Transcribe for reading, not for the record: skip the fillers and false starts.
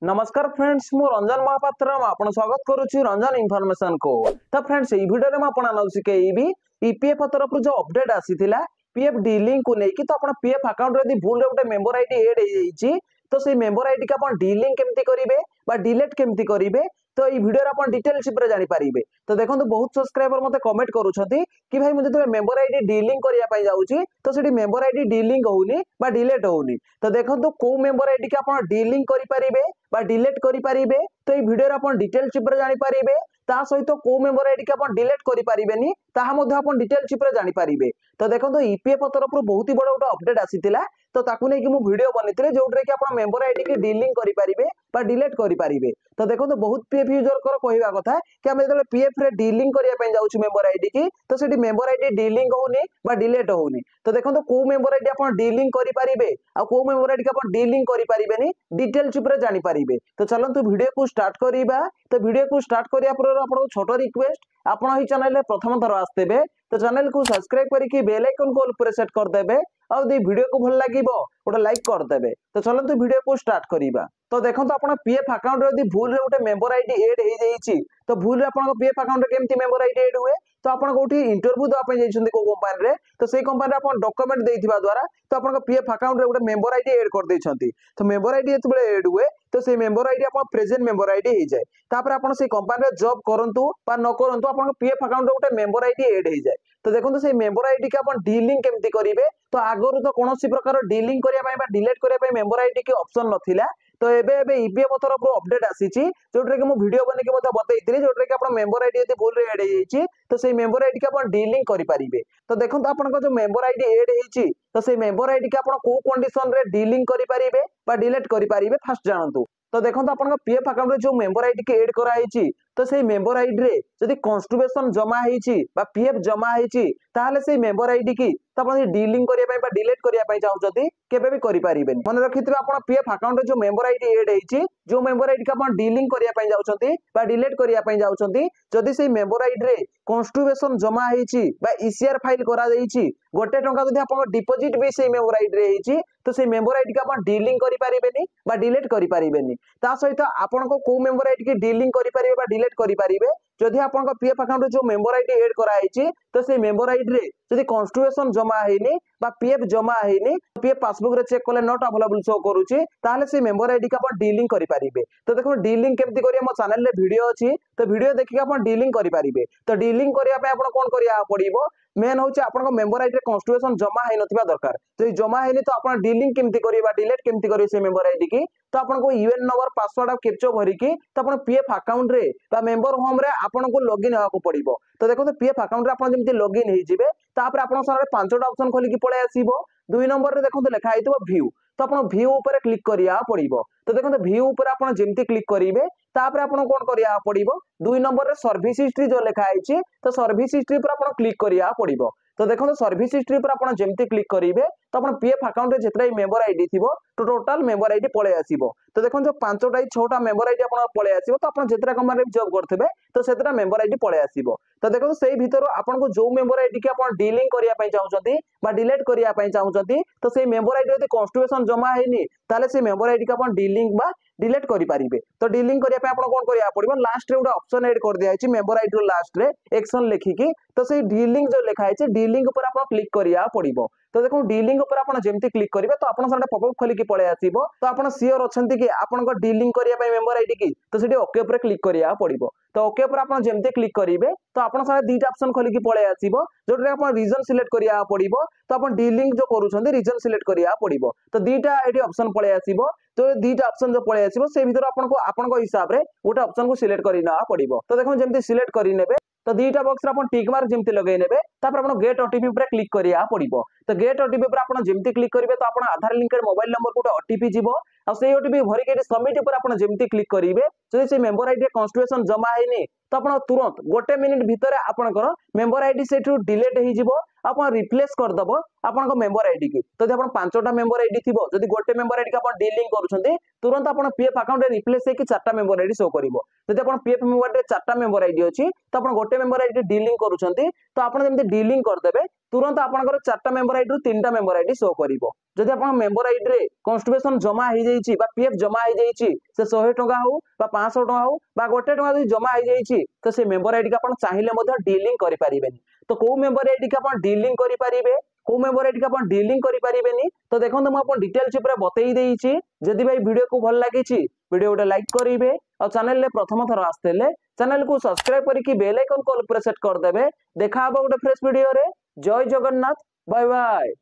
नमस्कार फ्रेंड्स मु रंजन महापात्र आपण स्वागत करुच्ची रंजन इनफॉरमेशन को। तो फ्रेंड्स ये वीडियो में आपण शिखेबी ईपीएफ तरफ जो अपडेट आसीथिला पीएफ डीलिंग को लेकिन तो आपण पीएफ अकाउंट रे भूल रे गोटे मेंबर आईडी ऐड हो जाइए तो से मेंबर आईडी का आपण डीलिंग केमती करिवे बा डिलीट केमती करिवे तो ये वीडियो आपण डिटेल्स ऊपर जानि पारिबे। तो देखो बहुत सब्सक्राइबर मते कमेंट करूछथि कि भाई मुझे तो मेंबर आईडी डीलिंग करिया पई जाउची तो सेठी मेंबर आईडी डीलिंग होउनी बा डिलीट होउनी। तो देखो को मेंबर आईडी के आपण डीलिंग करि पारिबे बा डिलीट करि पारिबे तो ये वीडियो आपण डिटेल्स ऊपर जानि पारिबे। ता सहित को मेंबर आईडी के आपण डिलीट करि पारिबेनी ताहा मध्ये आपण डिटेल्स ऊपर जानि पारिबे। तो देखो ईपीएफ तरफ बहुत ही बड़ गोटे अपडेट आसीतिला तो ताकू नै कि मु वीडियो बनिथिले जोटरे कि आपण मेंबर आईडी के डीलिंग करि पारिबे बा डिलीट करि पारिबे। तो देखो बहुत पीएफ यूजर कर कहवा कथा कि हम जब पीएफ रे डीलिंग करिया पई जाउछु मेंबर आईडी की तो सेठी मेंबर आईडी डीलिंग होउनी बा डिलीट होउनी। तो देखो को मेंबर आईडी आपण डीलिंग करि पारिबे आ को मेंबर आईडी के आपण डीलिंग करि पारिबेनी डिटेल्स ऊपर जानि पारिबे। तो चलंतु वीडियो को स्टार्ट करिबा। तो वीडियो को स्टार्ट करिया पर आपण छोटो रिक्वेस्ट आपण ही चैनल रे प्रथम थर आस्तेबे तो चैनल को सब्सक्राइब करके बेल आइकन को ऊपर सेट कर देबे और दी वीडियो को भल लागिबो गोटे लाइक कर देबे। तो चलंतु वीडियो को स्टार्ट करिबा। तो देखंतु आपण पीएफ अकाउंट रे यदि भूल रे गोटे मेंबर आईडी ऐड हो जाइछि तो भूल रे आपण पीएफ अकाउंट रे केमती मेंबर आईडी ऐड हुए तो आपण कोठी इंटरव्यू दवा पई जाइछन्ती को कंपनी रे तो सेही कंपनी रे आपण डॉक्यूमेंट देथिबा द्वारा तो आपण पीएफ अकाउंट रे गोटे मेंबर आईडी ऐड कर दैछन्ती। तो मेंबर आईडी एतबेले ऐड हुए तो से मेंबर आईडी आपण प्रेजेंट मेंबर आईडी हो जाए तापर आपण से कंपनी रे जॉब करंतु बा न करंतु आपण पीएफ अकाउंट रे गोटे मेंबर आईडी ऐड हो जाए। तो देखंतु से मेंबर आईडी के आपण डीलिंग केमती करिवे तो आगरु तो कोनोसी प्रकार डीलिंग करिया पई बा डिलीट करिया पई मेंबर आईडी के ऑप्शन नथिला। तो एबे ईपीएफ तरफ अपडेट आसीची जोटरे कि मु वीडियो बने के मते बतैथिले जोटरे कि आपण मेंबर आईडी यदि भूल रे ऐड हो जाइछि तो से मेंबर आईडी के आपण डीलिंग करि पारिबे। तो देखंतु आपण को जो मेंबर आईडी ऐड होइछि तो से मेंबर आईडी के आपण को कंडीशन रे डीलिंग करि पारिबे बा डिलीट करि पारिबे फास्ट जानंतु। तो देखंतु आपण पीएफ अकाउंट रे जो मेंबर आईडी के ऐड करा आइछि तो से मेंबर आईडी रे यदि कॉन्स्टिट्यूशन जमा होइछि बा पीएफ जमा होइछि ताले से मेंबर आईडी की तो आपण डीलिंग करिया पई बा डिलीट करिया पई चाहउछथि केबे भी करि पारिबेनी। मन रखिथिबे आपण पीएफ अकाउंट रे जो मेंबर आईडी ऐड होइछि जो मेंबर आईडी का आपण डीलिंग करिया पई जाउछथि बा डिलीट करिया पई जाउछथि जदि से मेंबर आईडी रे कॉन्स्टिट्यूशन जमा होइछि बा ईसीआर फाइल करा देइछि गोटे टंका जदि आपण डिपॉजिट भी से मेंबर आईडी रे होइछि तो से मेंबर आईडी का आपण डीलिंग करि पारिबेनी बा डिलीट करि पारिबेनी। ता सहित आपण को मेंबर आईडी के डीलिंग करि पारिबे बा डिलीट करि पारिबे जदि आपण पीएफ अकाउंट रे जो मेंबर आईडी ऐड करा आइछि तो से मेंबर आईडी रे जदि कॉन्स्टिट्यूशन जमा हेनी बा पीएफ जमा हेनी पीएफ पासबुक रे चेक करले नॉट अवेलेबल शो करूची ताले से मेंबर आईडी का आपण डीलिंग करि पारिबे। तो देखो डीलिंग केमती करिया मो चैनल रे वीडियो अछि तो वीडियो देखि आपण डीलिंग करि पारिबे। तो डीलिंग करिया पे आपण कोन करिया पड़िबो मेन होची आपण मेंबर आईडी रे कॉन्स्टिट्यूशन जमा हे नथिबा दरकार तो जमा हेनी तो आपण डीलिंग केमती करिबा डिलीट केमती करिवे से मेंबर आईडी की तो आपण को यूएन नंबर पासवर्ड और कैप्चा भरी की तो आपण पीएफ अकाउंट रे बा मेंबर होम रे आपण को लॉगिन होआ को पड़िबो। तो देखो पीएफ अकाउंट रे आपण जेमती लॉगिन हे जिवे तापर आपण सारे पांचटा ऑप्शन खोली की पळे आसीबो। दुई नंबर रे देखो लिखा आइतो व्यू तो आपण व्यू ऊपर क्लिक करिया पड़िबो। तो देखो व्यू ऊपर आपण जेमती क्लिक करिवे तापर आपण कोन करिया पड़िबो दुई नंबर रे सर्विस हिस्ट्री जो लिखा आइछि तो सर्विस हिस्ट्री पर आपण क्लिक करिया पड़िबो। तो देखो सर्विस हिस्ट्री पर आपण जेमती क्लिक करिवे तो आपण पीएफ अकाउंट रे जेतरा मेंबर आईडी थिबो तो टोटल मेंबर आईडी पळे आसीबो। तो देखो जो 5टा 6टा मेंबर आईडी आपण पळे आसीबो तो आपण जेतरा कंपनी रे जॉब करथबे तो सेतरा मेंबर आईडी पळे आसीबो। तो देखो सेही भीतर आपण को जो मेंबर आईडी के आपण डीलिंग करिया पई चाहउछथि बा डिलीट करिया पई चाहउछथि तो सेही मेंबर आईडी यदि कॉन्स्टिट्यूशन जमा हेनी ताले से मेंबर आईडी के आपण डीलिंग बा डिलीट करि पारिबे। तो डीलिंग करिया पे आपण कोन करिया पड़िबो लास्ट रे उडा ऑप्शन ऐड कर दिया आइछि मेंबर आईडी रो लास्ट रे एक्शन लेखिकी तो सेही डीलिंग जो लिखा आइछि डीलिंग ऊपर आपण क्लिक करिया पड़िबो। तो देखो डीलिंग ऊपर आपण जेमती क्लिक करिवे तो आपण सारे पॉपअप खोली की पळे आसीबो। तो आपण सियोर अछंती कि आपण को डीलिंग करिया पे मेंबर आईडी की तो सेठी ओके ऊपर क्लिक करिया पड़िबो। तो ओके ऊपर आपण जेमती क्लिक करिवे तो आपण सारे दीटा ऑप्शन खोली की पळे आसीबो जोटरे आपण रीजन सिलेक्ट करिया पड़िबो। तो आपण डीलिंग जो करूछन्ती रीजन सिलेक्ट करिया पड़िबो। तो दीटा एठी ऑप्शन पळे आसीबो तो दीटा ऑप्शन जो पळे आसीबो से भीतर आपण को हिसाब रे गोटे ऑप्शन को सिलेक्ट करिना पड़िबो। तो देखो जेमती सिलेक्ट करि नेबे तो दीटा बॉक्स रे आपण टिक मार्क जेमती लगै नेबे तापर आपण गेट ओटीपी ऊपर क्लिक करिया पड़िबो। तो गेट ओटीपी ऊपर आपण जेमती क्लिक करिवे तो आपण आधार लिंकेड मोबाइल नंबर को ओटीपी जिवो आ से ओटीपी भरि के सबमिट ऊपर आपण जेमती क्लिक करिवे जदि से मेंबर आईडी कॉन्स्टिट्यूशन जमा हेनी तो आपण तुरंत गोटे मिनिट भीतर आपनकर मेंबर आईडी सेठू डिलीट हे जिवो आपण रिप्लेस कर दबो आपन को मेंबर आईडी की। तो जदि आपण 5टा मेंबर आईडी थिबो जदि गोटे मेंबर आईडी का आपण डीलिंग करूछन्ती तुरंत आपण पीएफ अकाउंट रे रिप्लेस हे कि 4टा मेंबर आईडी शो करिवो। जदि आपण पीएफ मेंबर रे 4टा मेंबर आईडी अछि तो आपण गोटे मेंबर आईडी डीलिंग करूछन्ती तो आपण जेमति डीलिंग कर देबे तुरंत आपनकर 4टा मेंबर आईडी रु 3टा मेंबर आईडी शो करिवो। जदि आप मेंबर आईडी रे कन्स्टिट्यूशन जमा हो जाइए पीएफ जमा हो जाइए से 100 टंका हो 500 टंका हो गोटे टंका यदि जमा हो जाइए तो से मेंबर आईडी का चाहिए डीलिंग करें तो कौ मेंबर आईडी का डीलिंग करेंगे कौ मेंबर आईडी का डीलिंग करें तो देखो मुझे डिटेल्स बतई देइछि जदि भाई वीडियो को भल लगी वीडियो गोटे लाइक करेंगे और चैनल रे प्रथम थर आसते चैनल को सब्सक्राइब करके बेल आइकन को ऑल प्रेस सेट कर देबे देखा गोटे फ्रेश वीडियो रे जय जगन्नाथ बाय बाय।